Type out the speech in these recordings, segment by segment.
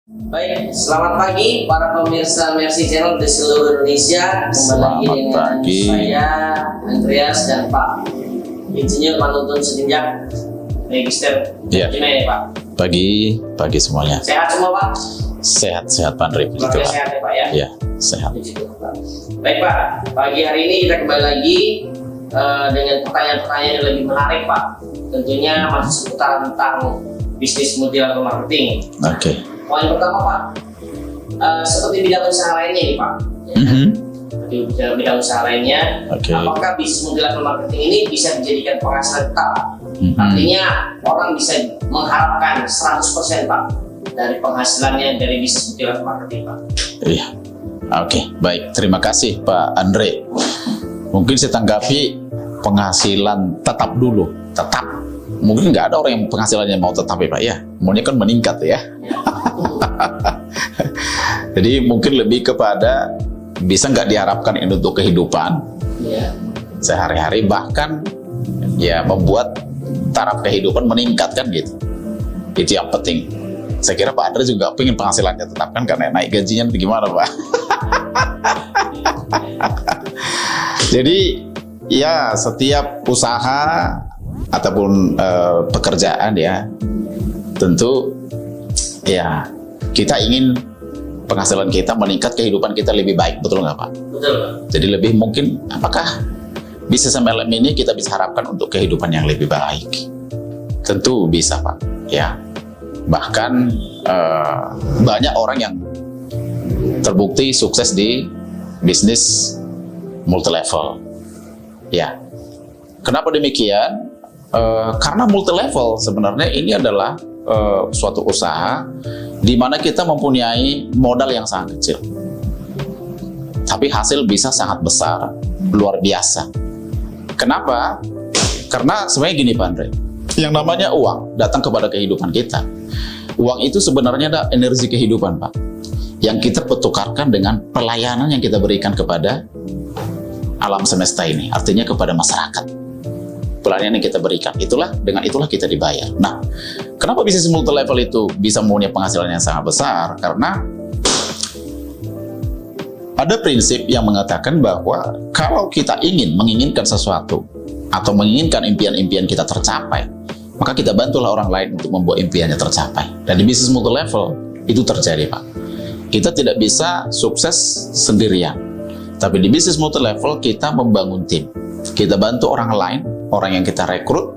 Baik, selamat pagi para pemirsa Mercy Channel di seluruh Indonesia. Kembali lagi dengan saya, Andreas, dan Pak Insinyur Manuntun Setinjak Magister. Iya. Gimana ya Pak? Pagi semuanya. Sehat semua Pak? Sehat Pak Andre. Keluarga sehat ya Pak ya? Iya, sehat. Baik Pak, pagi hari ini kita kembali lagi dengan pertanyaan-pertanyaan yang lebih menarik Pak. Tentunya masih seputar tentang bisnis multi level marketing. Oke. Poin pertama Pak, seperti bidang usaha lainnya nih Pak. Di bidang usaha lainnya, apakah bisnis multi level marketing ini bisa dijadikan penghasilan tetap? Artinya orang bisa mengharapkan 100% Pak dari penghasilannya dari bisnis multi level marketing Pak. Iya. Oke, baik. Terima kasih Pak Andre. Mungkin saya tanggapi penghasilan tetap dulu. Tetap. Mungkin nggak ada orang yang penghasilannya mau tetap ya Pak ya. Maunya kan meningkat ya. Jadi mungkin lebih kepada bisa nggak diharapkan ini untuk kehidupan sehari-hari, bahkan ya membuat taraf kehidupan meningkat kan gitu. Itu yang penting. Saya kira Pak Andre juga pengen penghasilannya tetap kan, karena naik gajinya gimana Pak. Jadi ya setiap usaha ataupun pekerjaan ya tentu ya kita ingin penghasilan kita meningkat, kehidupan kita lebih baik, betul nggak Pak? Betul Pak. Jadi lebih mungkin apakah bisnis MLM ini kita bisa harapkan untuk kehidupan yang lebih baik? Tentu bisa Pak ya. Bahkan banyak orang yang terbukti sukses di bisnis multi level ya. Kenapa demikian? Karena multi level sebenarnya ini adalah suatu usaha di mana kita mempunyai modal yang sangat kecil, tapi hasil bisa sangat besar, luar biasa. Kenapa? Karena sebenarnya gini Pak Andre, yang namanya uang datang kepada kehidupan kita. Uang itu sebenarnya ada energi kehidupan Pak, yang kita pertukarkan dengan pelayanan yang kita berikan kepada alam semesta ini, artinya kepada masyarakat. Pelayanan yang kita berikan, dengan itulah kita dibayar. Nah, kenapa bisnis multi level itu bisa mempunyai penghasilan yang sangat besar? Karena ada prinsip yang mengatakan bahwa kalau kita menginginkan sesuatu atau menginginkan impian-impian kita tercapai, maka kita bantulah orang lain untuk membuat impiannya tercapai. Dan di bisnis multi level itu terjadi Pak. Kita tidak bisa sukses sendirian, tapi di bisnis multi level kita membangun tim. Kita bantu orang lain, orang yang kita rekrut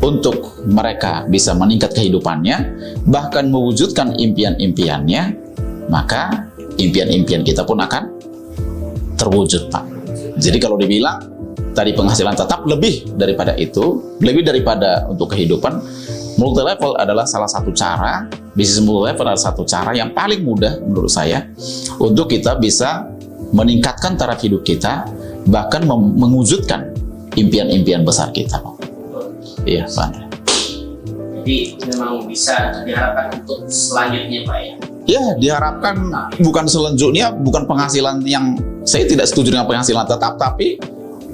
untuk mereka bisa meningkat kehidupannya, bahkan mewujudkan impian-impiannya, maka impian-impian kita pun akan terwujud Pak. Jadi kalau dibilang tadi penghasilan tetap, lebih daripada itu, lebih daripada untuk kehidupan, multi level adalah salah satu cara, bisnis multi level adalah satu cara yang paling mudah menurut saya untuk kita bisa meningkatkan taraf hidup kita, bahkan mewujudkan impian-impian besar kita Pak. Iya Pak Andre. Jadi memang bisa diharapkan untuk selanjutnya Pak ya? Ya, diharapkan bukan selanjutnya, bukan penghasilan yang, saya tidak setuju dengan penghasilan tetap, tapi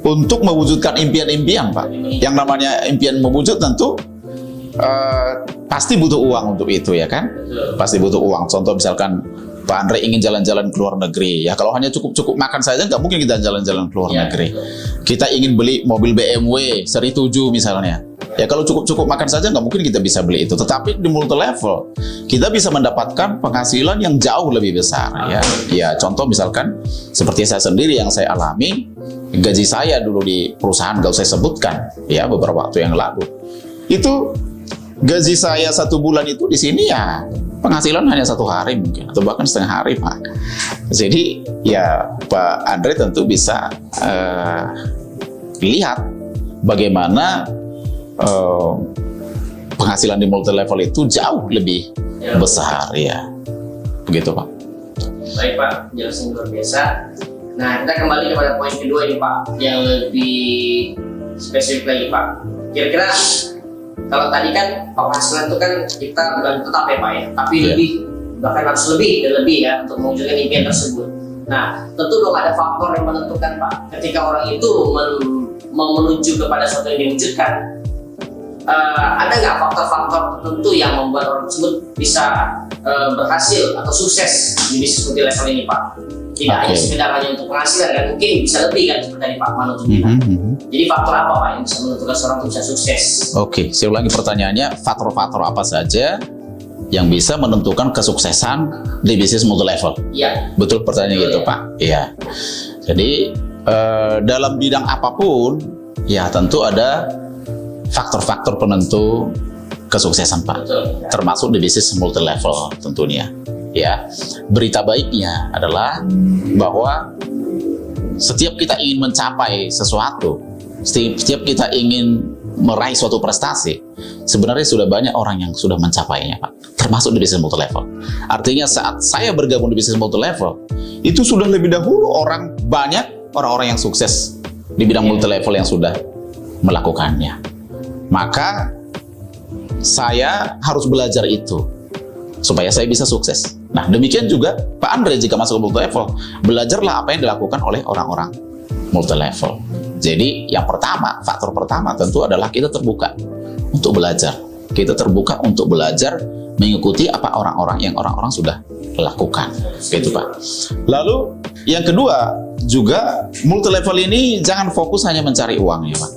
untuk mewujudkan impian-impian Pak. Yang namanya impian mewujud tentu pasti butuh uang untuk itu ya kan? Pasti butuh uang. Contoh misalkan Pak Andre ingin jalan-jalan ke luar negeri, ya kalau hanya cukup makan saja nggak mungkin kita jalan-jalan ke luar negeri. Kita ingin beli mobil BMW seri 7 misalnya, ya kalau cukup makan saja nggak mungkin kita bisa beli itu. Tetapi di multi level kita bisa mendapatkan penghasilan yang jauh lebih besar ya. Ya contoh misalkan seperti saya sendiri yang saya alami, gaji saya dulu di perusahaan nggak usah sebutkan ya, beberapa waktu yang lalu itu gaji saya 1 bulan itu di sini ya penghasilan hanya 1 hari mungkin, atau bahkan setengah hari Pak. Jadi ya Pak Andre tentu bisa lihat bagaimana penghasilan di multi level itu jauh lebih besar ya, begitu Pak. Baik Pak, penjelasan luar biasa. Nah, kita kembali kepada poin kedua ini Pak, yang lebih spesifik lagi Pak. Kira-kira kalau tadi kan penghasilan itu kan kita bukan tetap ya Pak ya, tapi lebih, bahkan harus lebih dan lebih ya untuk mewujudkan impian tersebut. Nah, tentu dong ada faktor yang menentukan Pak. Ketika orang itu menuju kepada sesuatu yang diwujudkan, ada nggak faktor-faktor tertentu yang membuat orang tersebut bisa berhasil atau sukses di bisnis multi level ini Pak? Tidak hanya sekedar hanya untuk penghasilan kan, mungkin bisa lebih kan seperti tadi Pak Manu bilang. Jadi faktor apa Pak yang bisa menentukan seorang itu bisa sukses? Oke, saya ulangi pertanyaannya, faktor-faktor apa saja yang bisa menentukan kesuksesan di bisnis multi level? Iya. Betul pertanyaan gitu Pak. Iya. Jadi dalam bidang apapun, ya tentu ada faktor-faktor penentu kesuksesan Pak. Betul. Termasuk di bisnis multi level tentunya. Ya, berita baiknya adalah bahwa setiap kita ingin mencapai sesuatu, setiap kita ingin meraih suatu prestasi, sebenarnya sudah banyak orang yang sudah mencapainya Pak, termasuk di bisnis multi level. Artinya saat saya bergabung di bisnis multi level, itu sudah lebih dahulu banyak orang-orang yang sukses di bidang multi level yang sudah melakukannya. Maka saya harus belajar itu supaya saya bisa sukses. Nah, demikian juga Pak Andre jika masuk ke multi level, belajarlah apa yang dilakukan oleh orang-orang multi level. Jadi yang pertama, faktor pertama tentu adalah kita terbuka untuk belajar. Kita terbuka untuk belajar mengikuti apa orang-orang sudah lakukan, gitu Pak. Lalu yang kedua juga multi level ini jangan fokus hanya mencari uang ya Pak.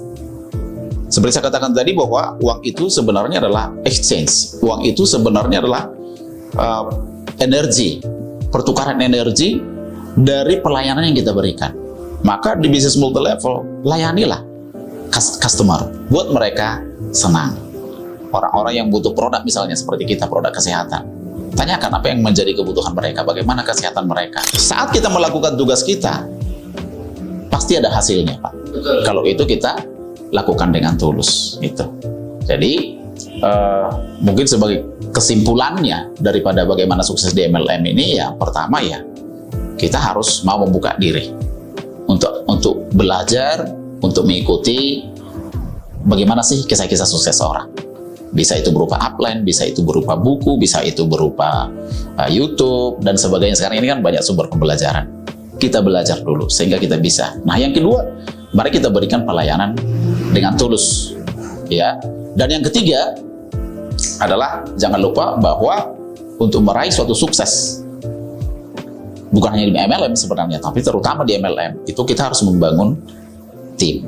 Seperti saya katakan tadi bahwa uang itu sebenarnya adalah exchange. Uang itu sebenarnya adalah energi, pertukaran energi dari pelayanan yang kita berikan. Maka di bisnis multi level, layanilah customer, buat mereka senang. Orang-orang yang butuh produk misalnya seperti kita, produk kesehatan, tanyakan apa yang menjadi kebutuhan mereka, bagaimana kesehatan mereka. Saat kita melakukan tugas kita, pasti ada hasilnya Pak. Betul. Kalau itu kita lakukan dengan tulus gitu. Jadi mungkin sebagai kesimpulannya daripada bagaimana sukses di MLM ini, ya pertama ya kita harus mau membuka diri untuk belajar, untuk mengikuti bagaimana sih kisah-kisah sukses orang. Bisa itu berupa upline, bisa itu berupa buku, bisa itu berupa YouTube dan sebagainya. Sekarang ini kan banyak sumber pembelajaran. Kita belajar dulu sehingga kita bisa. Nah, yang kedua, mari kita berikan pelayanan dengan tulus, ya. Dan yang ketiga adalah jangan lupa bahwa untuk meraih suatu sukses, bukan hanya di MLM sebenarnya, tapi terutama di MLM, itu kita harus membangun tim.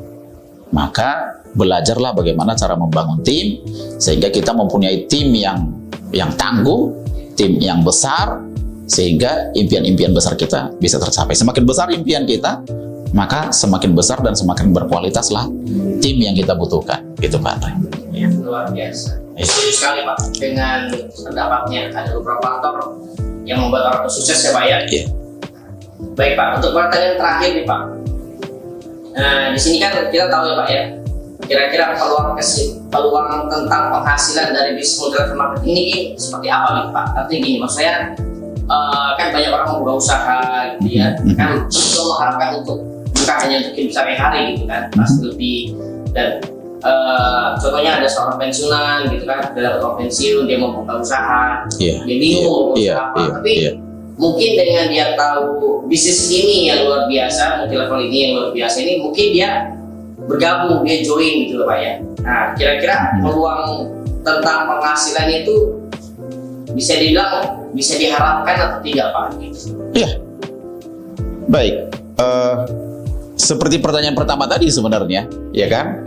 Maka belajarlah bagaimana cara membangun tim, sehingga kita mempunyai tim yang tangguh, tim yang besar, sehingga impian-impian besar kita bisa tercapai. Semakin besar impian kita, maka semakin besar dan semakin berkualitaslah tim yang kita butuhkan. Gitu Pak Andre. Ya, luar biasa. Setuju sekali Pak dengan pendapatnya. Ada beberapa faktor yang membuat orang sukses ya Pak ya. Yeah. Baik Pak, untuk pertanyaan terakhir nih Pak. Nah, di sini kan kita tahu ya Pak ya, kira-kira peluang tentang penghasilan dari bisnis multi level marketing ini seperti apa nih Pak? Artinya gini, maksudnya kan banyak orang membuka usaha gitu ya, kan itu mengharapkan untuk bukan hanya untuk hidup sehari-hari gitu kan, pasti lebih. Dan contohnya ada seorang pensiunan gitu kan, dalam uang pensiun dia mau buka usaha, dia bingung mau usaha apa, tapi mungkin dengan dia tahu bisnis ini yang luar biasa, multi level ini yang luar biasa ini, mungkin dia bergabung, dia join gitu loh Pak ya. Nah, kira-kira peluang tentang penghasilan itu bisa dibilang bisa diharapkan atau tidak Pak? Iya. Baik. Seperti pertanyaan pertama tadi sebenarnya, ya kan?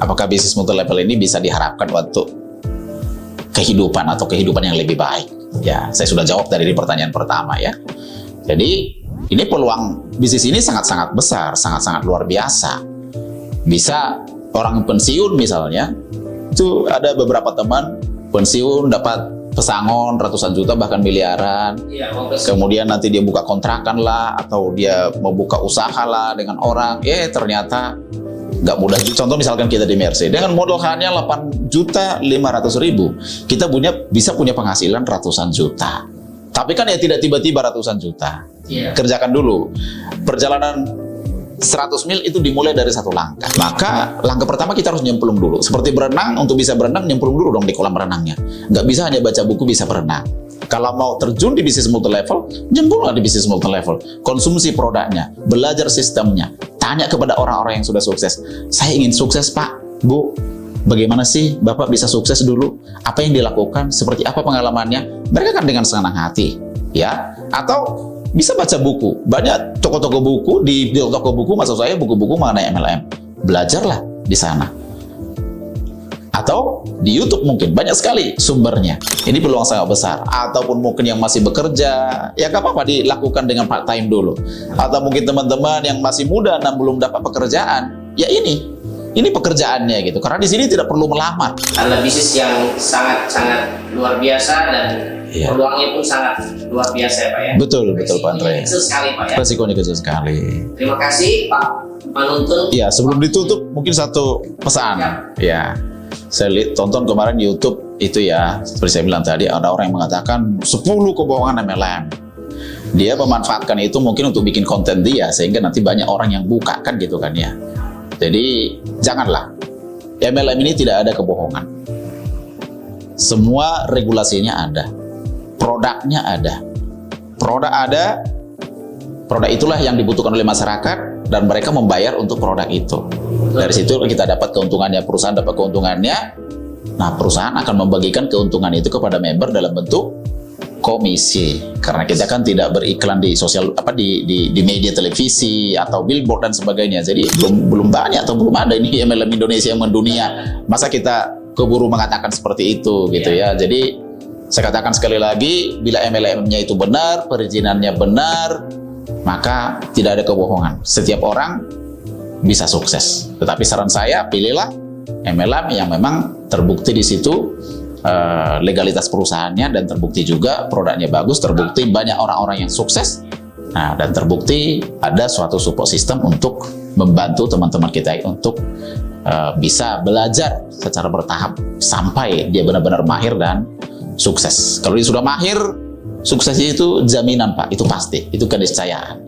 Apakah bisnis multi level ini bisa diharapkan untuk kehidupan atau kehidupan yang lebih baik? Ya, saya sudah jawab dari pertanyaan pertama ya. Jadi ini peluang bisnis ini sangat-sangat besar, sangat-sangat luar biasa. Bisa orang pensiun misalnya, itu ada beberapa teman pensiun dapat pesangon ratusan juta bahkan miliaran. Ya, kemudian nanti dia buka kontrakan lah, atau dia mau buka usaha lah dengan orang. Ternyata nggak mudah. Contoh misalkan kita di Mercy, dengan modal hanya 8.500.000, kita bisa punya penghasilan ratusan juta. Tapi kan ya tidak tiba-tiba ratusan juta. Kerjakan dulu. Perjalanan 100 mil itu dimulai dari satu langkah. Maka langkah pertama kita harus nyemplung dulu. Seperti berenang, untuk bisa berenang nyemplung dulu dong di kolam renangnya. Nggak bisa hanya baca buku bisa berenang. Kalau mau terjun di bisnis multi level, nyemplunglah di bisnis multi level. Konsumsi produknya, belajar sistemnya, tanya kepada orang-orang yang sudah sukses. Saya ingin sukses Pak, Bu. bagaimana sih Bapak bisa sukses dulu? Apa yang dilakukan? Seperti apa pengalamannya? Mereka kan dengan senang hati, ya. Atau bisa baca buku. Banyak toko-toko buku di toko buku, maksud saya buku-buku mengenai MLM. Belajarlah di sana. Atau di YouTube mungkin banyak sekali sumbernya. Ini peluang sangat besar. Ataupun mungkin yang masih bekerja, ya gak apa-apa dilakukan dengan part time dulu. Atau mungkin teman-teman yang masih muda dan belum dapat pekerjaan, ya ini pekerjaannya gitu. Karena di sini tidak perlu melamar. Adalah bisnis yang sangat-sangat luar biasa dan Iya. peluangnya pun sangat luar biasa ya Pak ya. Betul Pak Andre. Kecil sekali Pak ya. Resikonya kecil sekali. Terima kasih Pak Manuntun. Ya, sebelum ditutup mungkin satu pesan. Ya, saya tonton kemarin di YouTube itu ya, seperti saya bilang tadi, ada orang yang mengatakan 10 kebohongan MLM. Dia memanfaatkan itu mungkin untuk bikin konten dia, sehingga nanti banyak orang yang buka kan gitu kan ya. Jadi janganlah. MLM ini tidak ada kebohongan. Semua regulasinya ada. Produknya ada. Produk itulah yang dibutuhkan oleh masyarakat dan mereka membayar untuk produk itu. Dari situ kita dapat keuntungannya, perusahaan dapat keuntungannya. Nah, perusahaan akan membagikan keuntungan itu kepada member dalam bentuk komisi. Karena kita kan tidak beriklan di sosial di media televisi atau billboard dan sebagainya. Jadi belum banyak atau belum ada ini MLM Indonesia yang mendunia. Masa kita keburu mengatakan seperti itu gitu ya. Jadi saya katakan sekali lagi, bila MLM-nya itu benar, perizinannya benar, maka tidak ada kebohongan. Setiap orang bisa sukses. Tetapi saran saya, pilihlah MLM yang memang terbukti di situ legalitas perusahaannya dan terbukti juga produknya bagus, terbukti banyak orang-orang yang sukses. Nah, dan terbukti ada suatu support system untuk membantu teman-teman kita untuk bisa belajar secara bertahap sampai dia benar-benar mahir dan sukses. Kalau dia sudah mahir, suksesnya itu jaminan Pak, itu pasti, itu keniscayaan.